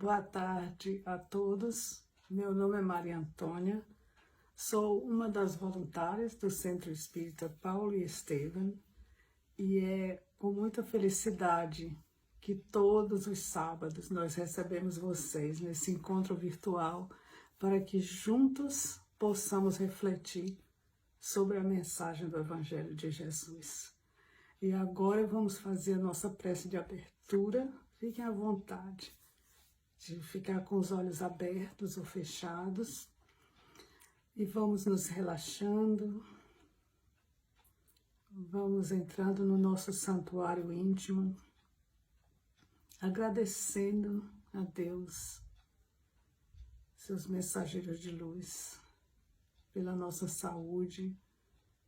Boa tarde a todos. Meu nome é Maria Antônia, sou uma das voluntárias do Centro Espírita Paulo e Estevam e é com muita felicidade que todos os sábados nós recebemos vocês nesse encontro virtual para que juntos possamos refletir sobre a mensagem do Evangelho de Jesus. E agora vamos fazer a nossa prece de abertura. Fiquem à vontade de ficar com os olhos abertos ou fechados e vamos nos relaxando, vamos entrando no nosso santuário íntimo, agradecendo a Deus, seus mensageiros de luz, pela nossa saúde,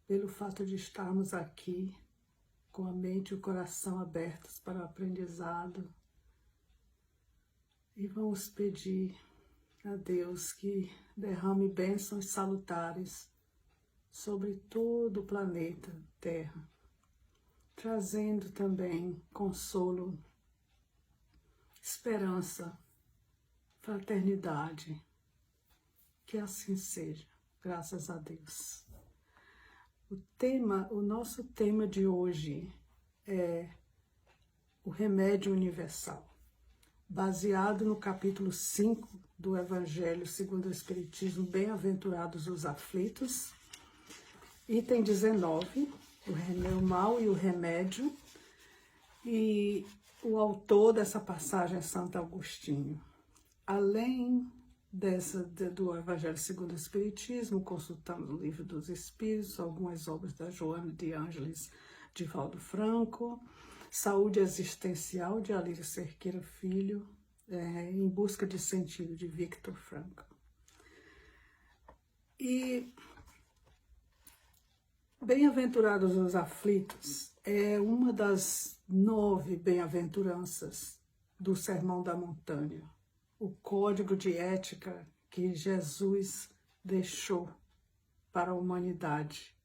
pelo fato de estarmos aqui com a mente e o coração abertos para o aprendizado. E vamos pedir a Deus que derrame bênçãos salutares sobre todo o planeta Terra, trazendo também consolo, esperança, fraternidade. Que assim seja, graças a Deus. O nosso tema de hoje é o remédio universal, baseado no capítulo 5 do Evangelho segundo o Espiritismo, Bem-aventurados os aflitos, item 19, o mal e o remédio, e o autor dessa passagem é Santo Agostinho. Além do Evangelho segundo o Espiritismo, consultamos o Livro dos Espíritos, algumas obras da Joana de Ângeles de Valdo Franco, Saúde Existencial, de Alírio Cerqueira Filho, Em Busca de Sentido, de Viktor Frankl. E Bem-aventurados os aflitos é uma das 9 bem-aventuranças do Sermão da Montanha, o código de ética que Jesus deixou para a humanidade,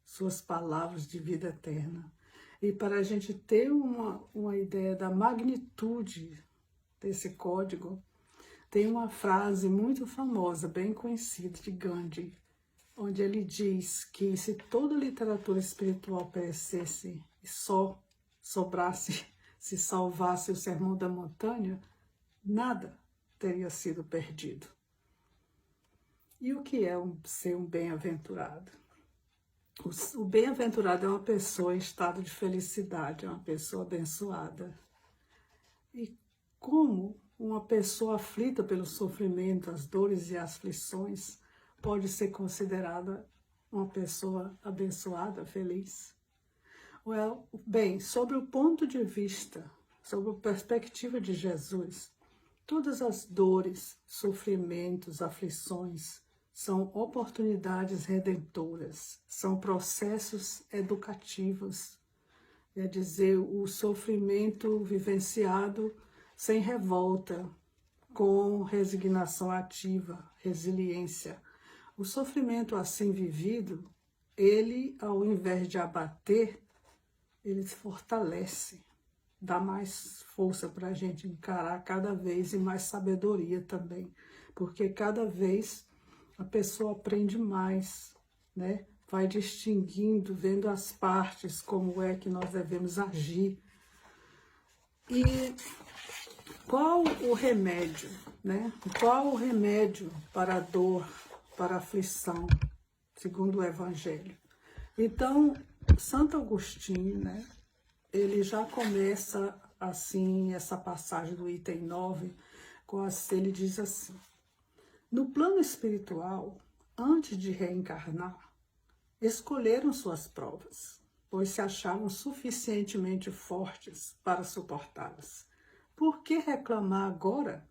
suas palavras de vida eterna. E para a gente ter uma ideia da magnitude desse código, tem uma frase muito famosa, bem conhecida, de Gandhi, onde ele diz que se toda a literatura espiritual perecesse e só sobrasse, se salvasse o Sermão da Montanha, nada teria sido perdido. E o que é ser um bem-aventurado? O bem-aventurado é uma pessoa em estado de felicidade, é uma pessoa abençoada. E como uma pessoa aflita pelo sofrimento, as dores e as aflições pode ser considerada uma pessoa abençoada, feliz? Bem, sobre o ponto de vista, sobre a perspectiva de Jesus, todas as dores, sofrimentos, aflições são oportunidades redentoras, são processos educativos, quer dizer, o sofrimento vivenciado sem revolta, com resignação ativa, resiliência. O sofrimento assim vivido, ele, ao invés de abater, ele se fortalece, dá mais força para a gente encarar cada vez e mais sabedoria também, porque cada vez a pessoa aprende mais, né? Vai distinguindo, vendo as partes, como é que nós devemos agir. E qual o remédio, né? Qual o remédio para a dor, para a aflição, segundo o Evangelho? Então, Santo Agostinho, né? Ele já começa assim, essa passagem do item 9, ele diz assim: no plano espiritual, antes de reencarnar, escolheram suas provas, pois se achavam suficientemente fortes para suportá-las. Por que reclamar agora?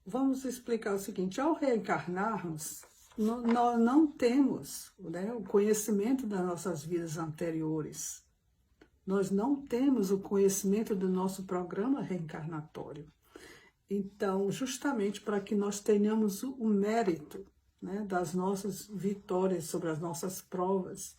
Vamos explicar o seguinte: ao reencarnarmos, nós não temos, né, o conhecimento das nossas vidas anteriores. Nós não temos o conhecimento do nosso programa reencarnatório. Então, justamente para que nós tenhamos o mérito, né, das nossas vitórias sobre as nossas provas,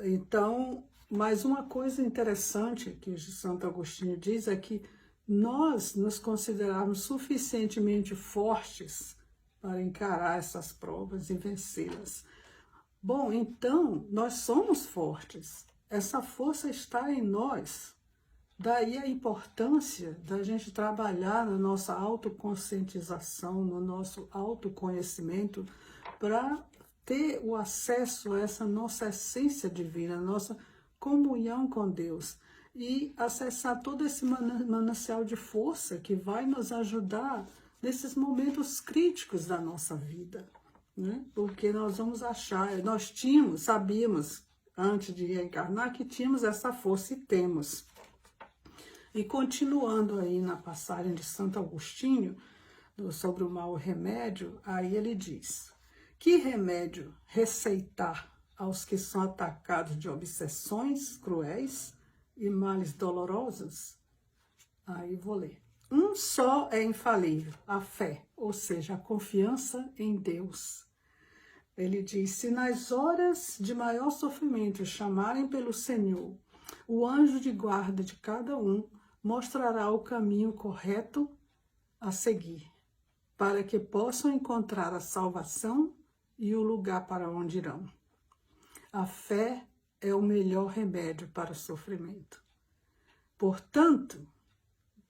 então Mas uma coisa interessante que Santo Agostinho diz é que nós nos considerarmos suficientemente fortes para encarar essas provas e vencê-las. Bom, então, nós somos fortes. Essa força está em nós. Daí a importância da gente trabalhar na nossa autoconscientização, no nosso autoconhecimento, para ter o acesso a essa nossa essência divina, nossa comunhão com Deus e acessar todo esse manancial de força que vai nos ajudar nesses momentos críticos da nossa vida, né? Porque nós vamos achar, nós sabíamos antes de reencarnar que tínhamos essa força e temos. E continuando aí na passagem de Santo Agostinho, sobre o mau remédio, aí ele diz: que remédio receitar aos que são atacados de obsessões cruéis e males dolorosos? Aí vou ler. Um só é infalível, a fé, ou seja, a confiança em Deus. Ele diz: se nas horas de maior sofrimento chamarem pelo Senhor, o anjo de guarda de cada um mostrará o caminho correto a seguir, para que possam encontrar a salvação e o lugar para onde irão. A fé é o melhor remédio para o sofrimento. Portanto,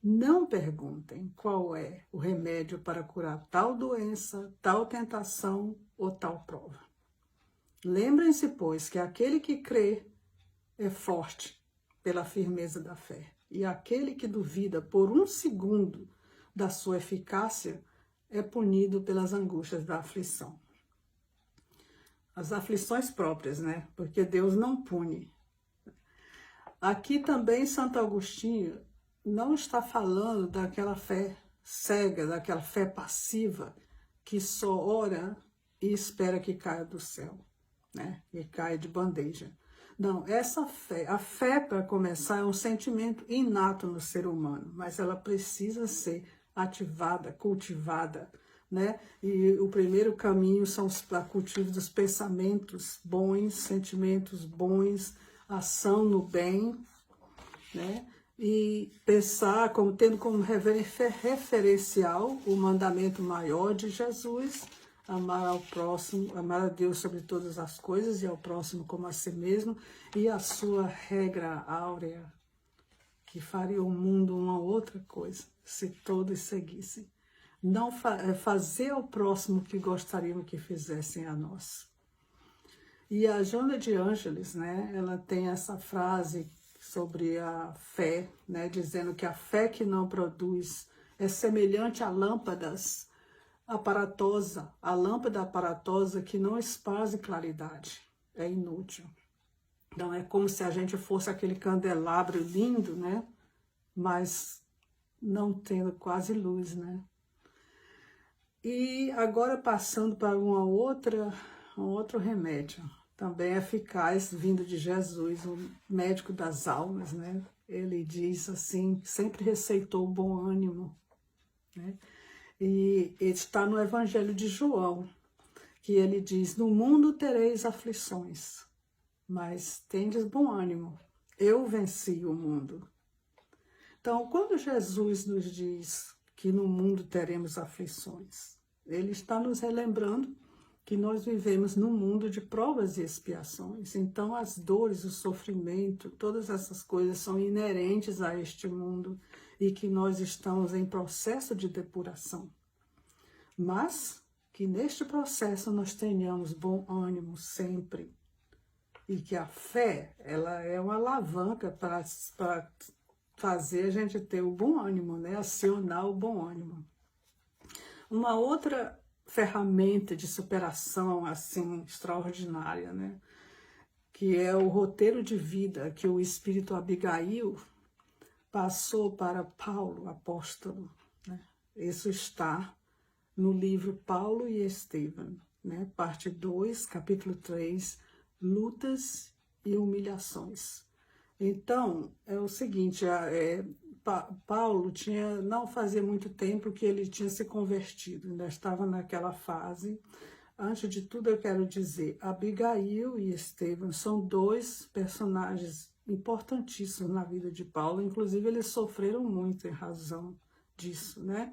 não perguntem qual é o remédio para curar tal doença, tal tentação ou tal prova. Lembrem-se, pois, que aquele que crê é forte pela firmeza da fé, e aquele que duvida por um segundo da sua eficácia é punido pelas angústias da aflição. As aflições próprias, né? Porque Deus não pune. Aqui também Santo Agostinho não está falando daquela fé cega, daquela fé passiva que só ora e espera que caia do céu, né? E caia de bandeja. Não, essa fé, a fé, para começar, é um sentimento inato no ser humano, mas ela precisa ser ativada, cultivada, né? E o primeiro caminho são os cultivos dos pensamentos bons, sentimentos bons, ação no bem, né? E pensar como tendo como referencial o mandamento maior de Jesus, amar ao próximo, amar a Deus sobre todas as coisas e ao próximo como a si mesmo, e a sua regra áurea, que faria o mundo uma outra coisa, se todos seguissem. Não fazer ao próximo o que gostariam que fizessem a nós. E a Joana de Ângeles, né, ela tem essa frase sobre a fé, né, dizendo que a fé que não produz é semelhante a lâmpadas aparatosa, a lâmpada aparatosa que não esparze claridade, é inútil. Então é como se a gente fosse aquele candelabro lindo, né, mas não tendo quase luz, né. E agora passando para um outro remédio, também eficaz, vindo de Jesus, o médico das almas, né? Ele diz assim, sempre receitou bom ânimo, né? E está no Evangelho de João, que ele diz: no mundo tereis aflições, mas tendes bom ânimo, eu venci o mundo. Então, quando Jesus nos diz que no mundo teremos aflições, ele está nos relembrando que nós vivemos num mundo de provas e expiações. Então, as dores, o sofrimento, todas essas coisas são inerentes a este mundo e que nós estamos em processo de depuração. Mas que neste processo nós tenhamos bom ânimo sempre e que a fé, ela é uma alavanca para fazer a gente ter o bom ânimo, né? Acionar o bom ânimo. Uma outra ferramenta de superação assim extraordinária, né? Que é o roteiro de vida que o espírito Abigail passou para Paulo, apóstolo, né? Isso está no livro Paulo e Estevão, né? Parte 2, capítulo 3, lutas e humilhações. Então, é o seguinte, Paulo não fazia muito tempo que ele tinha se convertido, ainda estava naquela fase. Antes de tudo, eu quero dizer, Abigail e Estevão são dois personagens importantíssimos na vida de Paulo, inclusive eles sofreram muito em razão disso, né?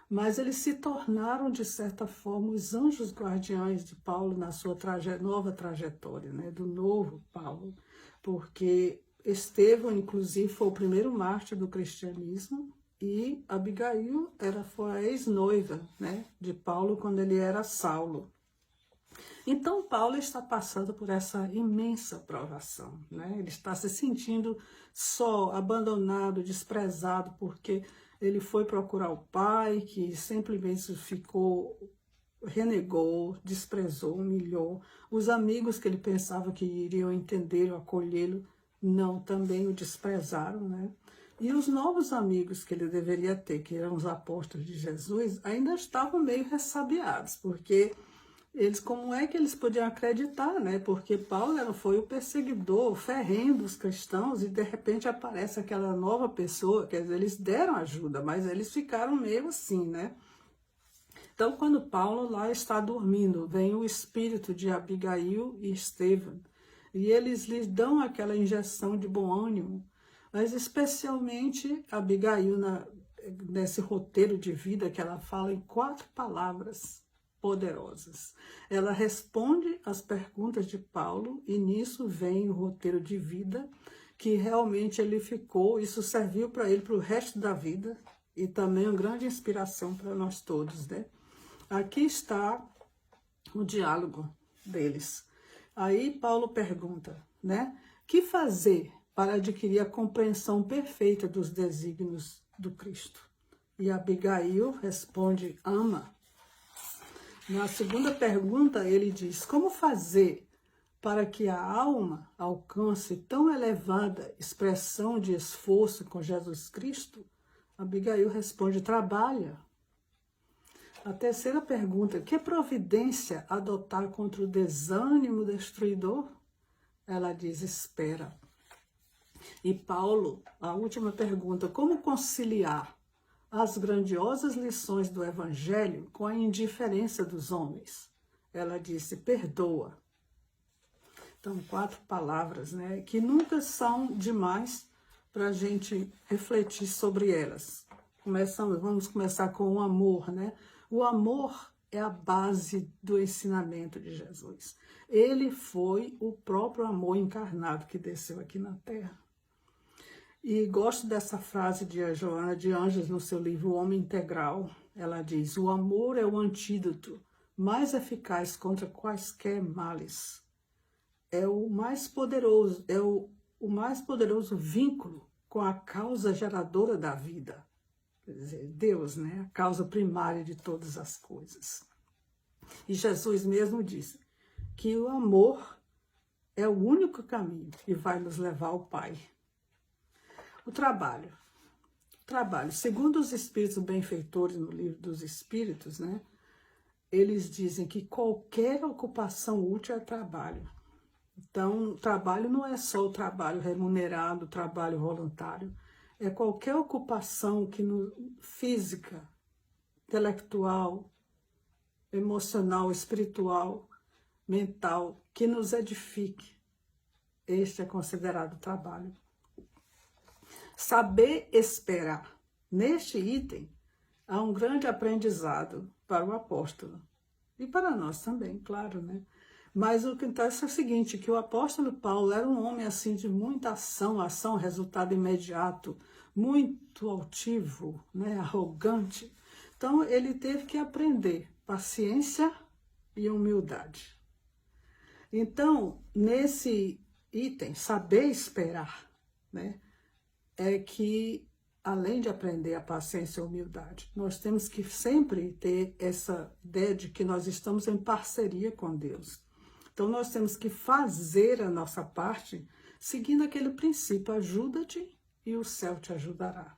Mas eles se tornaram, de certa forma, os anjos guardiães de Paulo na sua nova trajetória, né? Do novo Paulo, porque Estevão, inclusive, foi o primeiro mártir do cristianismo, e Abigail foi a ex-noiva, né, de Paulo quando ele era Saulo. Então Paulo está passando por essa imensa provação, né? Ele está se sentindo só, abandonado, desprezado, porque ele foi procurar o pai, que simplesmente renegou, desprezou, humilhou. Os amigos que ele pensava que iriam entendê-lo, acolhê-lo, não, também o desprezaram, né? E os novos amigos que ele deveria ter, que eram os apóstolos de Jesus, ainda estavam meio ressabiados, porque como é que eles podiam acreditar, né? Porque Paulo foi o perseguidor, o ferrenho dos cristãos, e de repente aparece aquela nova pessoa, quer dizer, eles deram ajuda, mas eles ficaram meio assim, né? Então, quando Paulo lá está dormindo, vem o espírito de Abigail e Estevão, e eles lhes dão aquela injeção de bom ânimo, mas especialmente Abigail, nesse roteiro de vida que ela fala em 4 palavras poderosas. Ela responde às perguntas de Paulo, e nisso vem o roteiro de vida, que realmente ele ficou, isso serviu para ele para o resto da vida, e também uma grande inspiração para nós todos, né? Aqui está o diálogo deles. Aí Paulo pergunta, né? Que fazer para adquirir a compreensão perfeita dos desígnios do Cristo? E Abigail responde, ama. Na segunda pergunta ele diz, como fazer para que a alma alcance tão elevada expressão de esforço com Jesus Cristo? Abigail responde, trabalha. A terceira pergunta, que providência adotar contra o desânimo destruidor? Ela diz, espera. E Paulo, a última pergunta, como conciliar as grandiosas lições do Evangelho com a indiferença dos homens? Ela disse, perdoa. Então, 4 palavras, né, que nunca são demais para a gente refletir sobre elas. Vamos começar com o amor, né? O amor é a base do ensinamento de Jesus. Ele foi o próprio amor encarnado que desceu aqui na Terra. E gosto dessa frase de Joana de Anjos no seu livro O Homem Integral. Ela diz, o amor é o antídoto mais eficaz contra quaisquer males. É o mais poderoso vínculo com a causa geradora da vida. Quer dizer, Deus, né? A causa primária de todas as coisas. E Jesus mesmo disse que o amor é o único caminho que vai nos levar ao Pai. O trabalho. Segundo os espíritos benfeitores no livro dos Espíritos, né? Eles dizem que qualquer ocupação útil é trabalho. Então, trabalho não é só o trabalho remunerado, o trabalho voluntário. É qualquer ocupação física, intelectual, emocional, espiritual, mental, que nos edifique. Este é considerado trabalho. Saber esperar. Neste item, há um grande aprendizado para o apóstolo. E para nós também, claro, né? Mas o que acontece é o seguinte, que o apóstolo Paulo era um homem assim de muita ação, resultado imediato, muito altivo, né, arrogante. Então ele teve que aprender paciência e humildade. Então, nesse item, saber esperar, né, é que, além de aprender a paciência e a humildade, nós temos que sempre ter essa ideia de que nós estamos em parceria com Deus. Então, nós temos que fazer a nossa parte seguindo aquele princípio, ajuda-te e o céu te ajudará.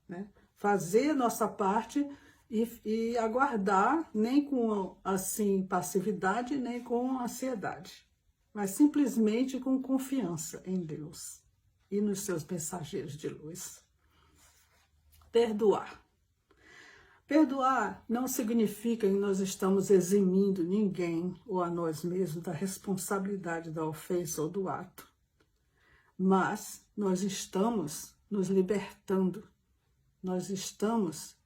Né? Fazer a nossa parte e aguardar, nem com assim passividade, nem com ansiedade, mas simplesmente com confiança em Deus e nos seus mensageiros de luz. Perdoar. Perdoar não significa que nós estamos eximindo ninguém ou a nós mesmos da responsabilidade da ofensa ou do ato. mas nós estamos nos libertando, nós estamos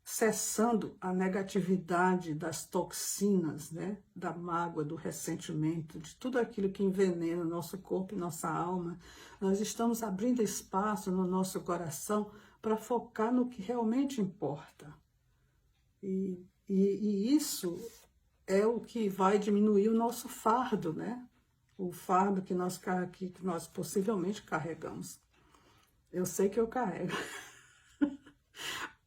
cessando a negatividade das toxinas, né? Da mágoa, do ressentimento, de tudo aquilo que envenena o nosso corpo e nossa alma. Nós estamos abrindo espaço no nosso coração para focar no que realmente importa. E isso é o que vai diminuir o nosso fardo, né? O fardo que nós possivelmente carregamos. Eu sei que eu carrego.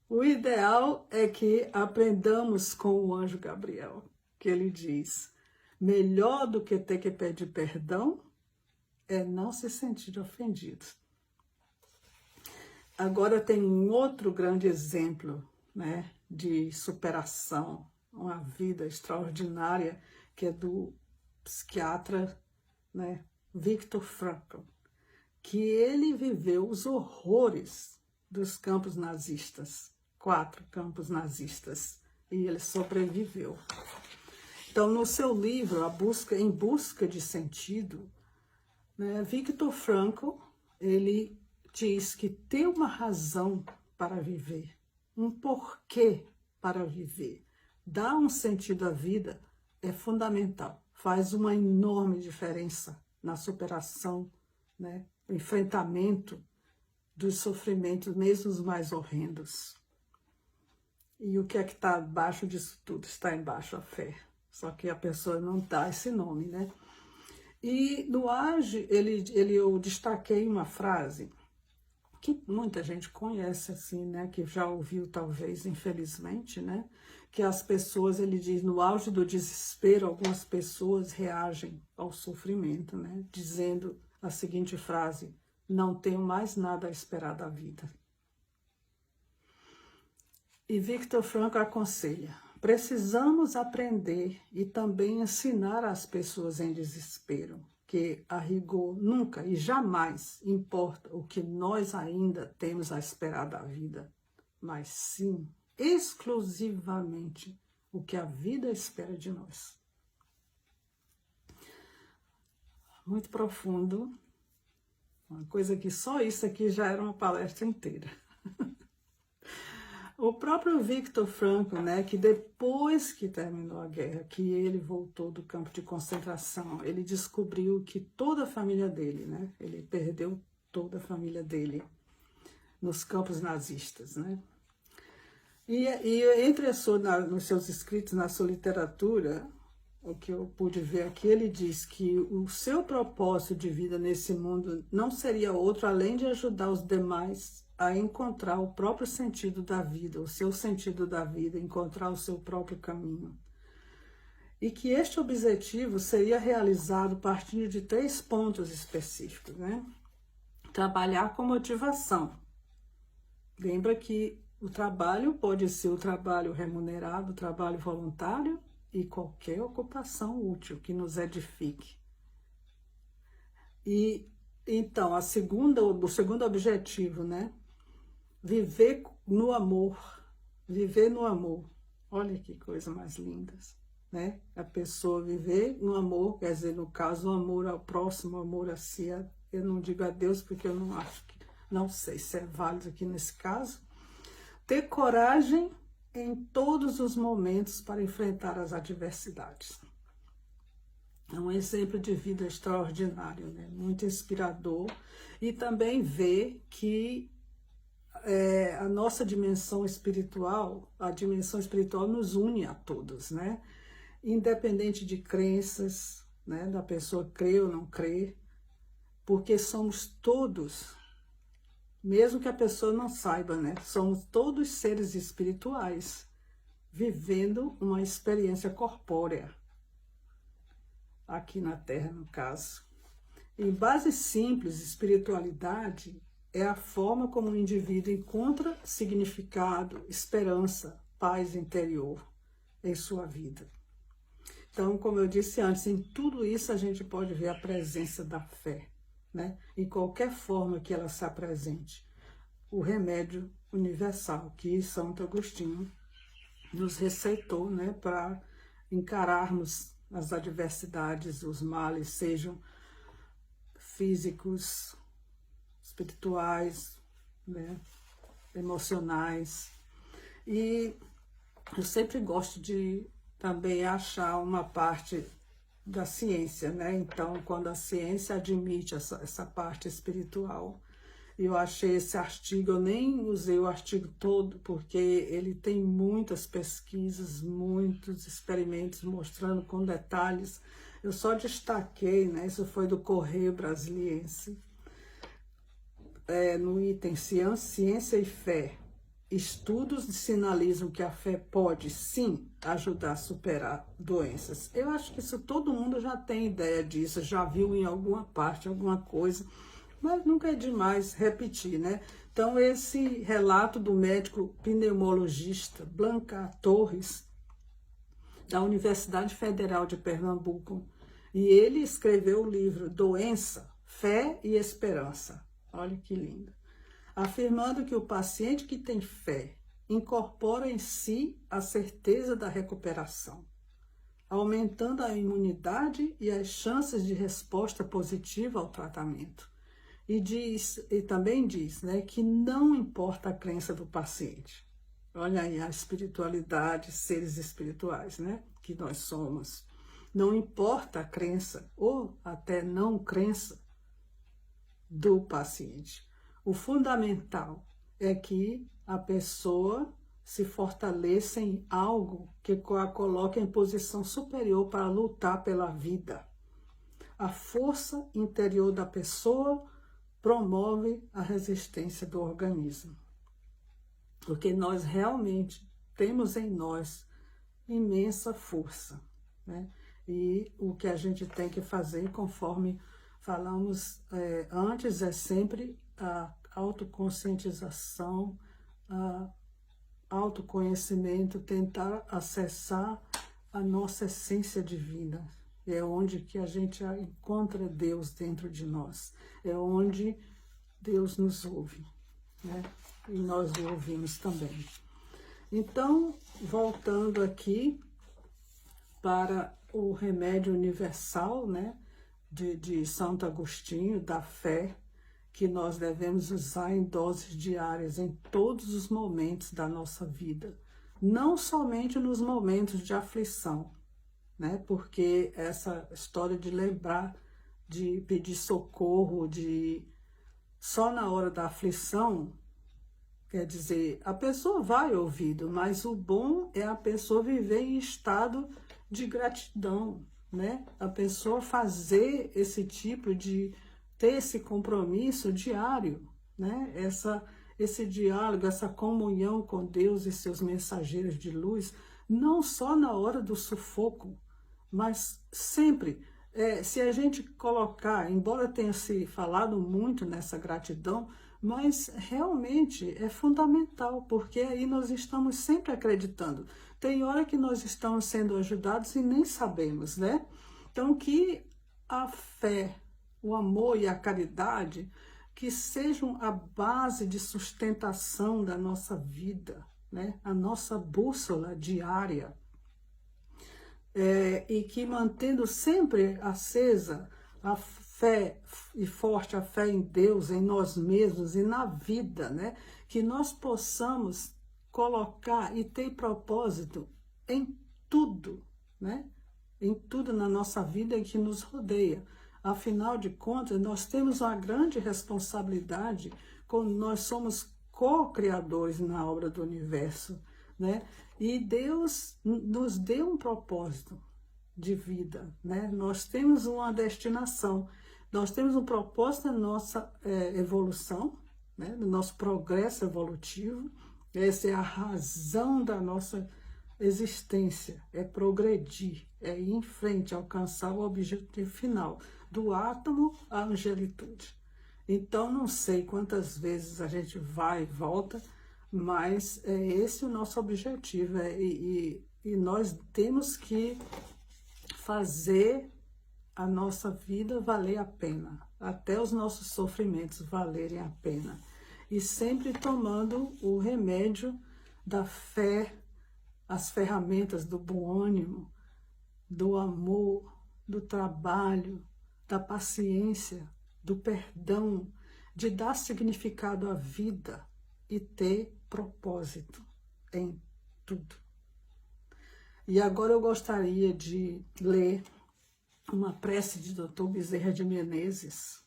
O ideal é que aprendamos com o anjo Gabriel, que ele diz: melhor do que ter que pedir perdão é não se sentir ofendido. Agora tem um outro grande exemplo, né, de superação, uma vida extraordinária, que é do psiquiatra, né, Viktor Frankl, que ele viveu os horrores dos campos nazistas, 4 campos nazistas, e ele sobreviveu. Então, no seu livro, Em Busca de Sentido, né, Viktor Frankl, ele diz que ter uma razão para viver, um porquê para viver, dar um sentido à vida é fundamental, faz uma enorme diferença na superação, né, no enfrentamento dos sofrimentos, mesmo os mais horrendos. E o que é que está abaixo disso tudo? Está embaixo a fé. Só que a pessoa não dá esse nome, né? E no Age, eu destaquei uma frase que muita gente conhece, assim, né? Que já ouviu, talvez, infelizmente, né? Que as pessoas, ele diz, no auge do desespero, algumas pessoas reagem ao sofrimento, né? Dizendo a seguinte frase: não tenho mais nada a esperar da vida. E Viktor Frankl aconselha: precisamos aprender e também ensinar às pessoas em desespero que, a rigor, nunca e jamais importa o que nós ainda temos a esperar da vida, mas sim, exclusivamente, o que a vida espera de nós. Muito profundo, uma coisa que só isso aqui já era uma palestra inteira. O próprio Viktor Frankl, né, que depois que terminou a guerra, que ele voltou do campo de concentração, ele descobriu que toda a família dele, né, ele perdeu toda a família dele nos campos nazistas, né. E entre nos seus escritos, na sua literatura, o que eu pude ver aqui, ele diz que o seu propósito de vida nesse mundo não seria outro além de ajudar os demais a encontrar o próprio sentido da vida, o seu sentido da vida, encontrar o seu próprio caminho. E que este objetivo seria realizado partindo de 3 pontos específicos, né? Trabalhar com motivação. Lembra que o trabalho pode ser o trabalho remunerado, o trabalho voluntário e qualquer ocupação útil que nos edifique. E então, o segundo objetivo, né? Viver no amor, viver no amor. Olha que coisa mais linda, né? A pessoa viver no amor, quer dizer, no caso, o amor ao próximo, o amor a si. Eu não digo a Deus porque eu não acho que, não sei se é válido aqui nesse caso. Ter coragem em todos os momentos para enfrentar as adversidades. É um exemplo de vida extraordinário, né? Muito inspirador. E também ver que a nossa dimensão espiritual, a dimensão espiritual nos une a todos, né? Independente de crenças, né? Da pessoa crer ou não crer, porque somos todos, mesmo que a pessoa não saiba, né? Somos todos seres espirituais, vivendo uma experiência corpórea, aqui na Terra, no caso. Em base simples, espiritualidade é a forma como o indivíduo encontra significado, esperança, paz interior em sua vida. Então, como eu disse antes, em tudo isso a gente pode ver a presença da fé, né? Em qualquer forma que ela se apresente. O remédio universal que Santo Agostinho nos receitou, né? Para encararmos as adversidades, os males, sejam físicos, espirituais, né, emocionais. E eu sempre gosto de também achar uma parte da ciência, né? Então, quando a ciência admite essa parte espiritual, eu achei esse artigo, eu nem usei o artigo todo, porque ele tem muitas pesquisas, muitos experimentos mostrando com detalhes. Eu só destaquei, né? Isso foi do Correio Brasiliense, no item Ciência e Fé. Estudos sinalizam que a fé pode, sim, ajudar a superar doenças. Eu acho que isso todo mundo já tem ideia disso, já viu em alguma parte, alguma coisa, mas nunca é demais repetir, né? Então, esse relato do médico pneumologista Blanca Torres, da Universidade Federal de Pernambuco, e ele escreveu o livro Doença, Fé e Esperança. Olha que lindo. Afirmando que o paciente que tem fé incorpora em si a certeza da recuperação, aumentando a imunidade e as chances de resposta positiva ao tratamento. E também diz, né, que não importa a crença do paciente. Olha aí a espiritualidade, seres espirituais, né, que nós somos. Não importa a crença ou até não crença do paciente. O fundamental é que a pessoa se fortaleça em algo que a coloque em posição superior para lutar pela vida. A força interior da pessoa promove a resistência do organismo. Porque nós realmente temos em nós imensa força, né? E o que a gente tem que fazer, conforme falamos antes, é sempre a autoconscientização, a autoconhecimento, tentar acessar a nossa essência divina. É onde que a gente encontra Deus dentro de nós. É onde Deus nos ouve, né? E nós o ouvimos também. Então, voltando aqui para o remédio universal, né, de Santo Agostinho, da fé, que nós devemos usar em doses diárias em todos os momentos da nossa vida, não somente nos momentos de aflição, né? Porque essa história de lembrar, de pedir socorro, só na hora da aflição, quer dizer, a pessoa vai ouvindo, mas o bom é a pessoa viver em estado de gratidão, né? A pessoa fazer esse tipo de ter esse compromisso diário, né? Esse diálogo, essa comunhão com Deus e seus mensageiros de luz, não só na hora do sufoco, mas sempre. Se a gente colocar, embora tenha se falado muito nessa gratidão, mas realmente é fundamental, porque aí nós estamos sempre acreditando. Tem hora que nós estamos sendo ajudados e nem sabemos, né? Então, que a fé, o amor e a caridade, que sejam a base de sustentação da nossa vida, né? A nossa bússola diária. E que mantendo sempre acesa a fé e forte a fé em Deus, em nós mesmos e na vida, né? Que nós possamos colocar e ter propósito em tudo, né? Em tudo na nossa vida que nos rodeia. Afinal de contas, nós temos uma grande responsabilidade quando nós somos co-criadores na obra do universo, né? E Deus nos deu um propósito de vida, né? Nós temos uma destinação, nós temos um propósito na nossa evolução, né? No nosso progresso evolutivo. Essa é a razão da nossa existência, é progredir, é ir em frente, alcançar o objetivo final, do átomo à angelitude. Então, não sei quantas vezes a gente vai e volta, mas é esse o nosso objetivo, e nós temos que fazer a nossa vida valer a pena, até os nossos sofrimentos valerem a pena, e sempre tomando o remédio da fé, as ferramentas do bom ânimo, do amor, do trabalho, da paciência, do perdão, de dar significado à vida e ter propósito em tudo. E agora eu gostaria de ler uma prece de Dr. Bezerra de Menezes,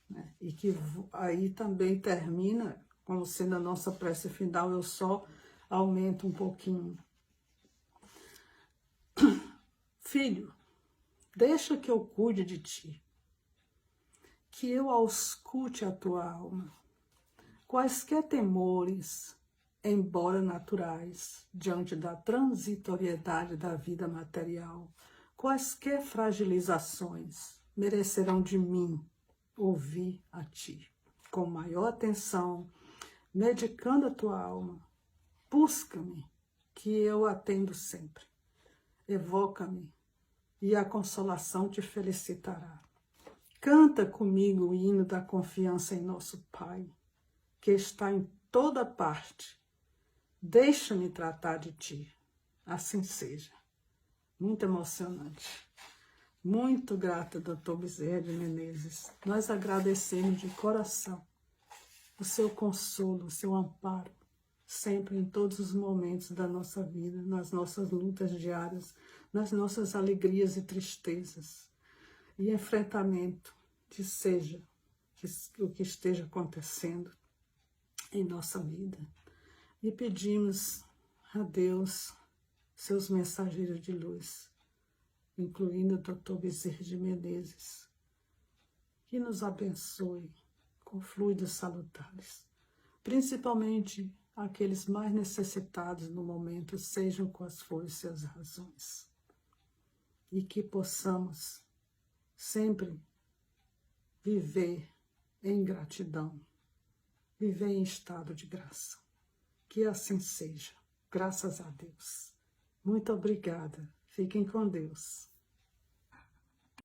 né? E que aí também termina como sendo a nossa prece final, eu só aumento um pouquinho. Filho, deixa que eu cuide de ti, que eu auscute a tua alma. Quaisquer temores, embora naturais, diante da transitoriedade da vida material, quaisquer fragilizações merecerão de mim ouvir a ti, com maior atenção, medicando a tua alma. Busca-me, que eu atendo sempre. Evoca-me, e a consolação te felicitará. Canta comigo o hino da confiança em nosso Pai, que está em toda parte. Deixa-me tratar de ti. Assim seja. Muito emocionante. Muito grata, Dr. Bezerra de Menezes. Nós agradecemos de coração o seu consolo, o seu amparo, sempre em todos os momentos da nossa vida, nas nossas lutas diárias, nas nossas alegrias e tristezas, e enfrentamento de seja o que esteja acontecendo em nossa vida. E pedimos a Deus, seus mensageiros de luz, incluindo o Dr. Bezerra de Menezes, que nos abençoe com fluidos salutares, principalmente aqueles mais necessitados no momento, sejam quais forem suas razões, e que possamos sempre viver em gratidão, viver em estado de graça. Que assim seja, graças a Deus. Muito obrigada. Fiquem com Deus.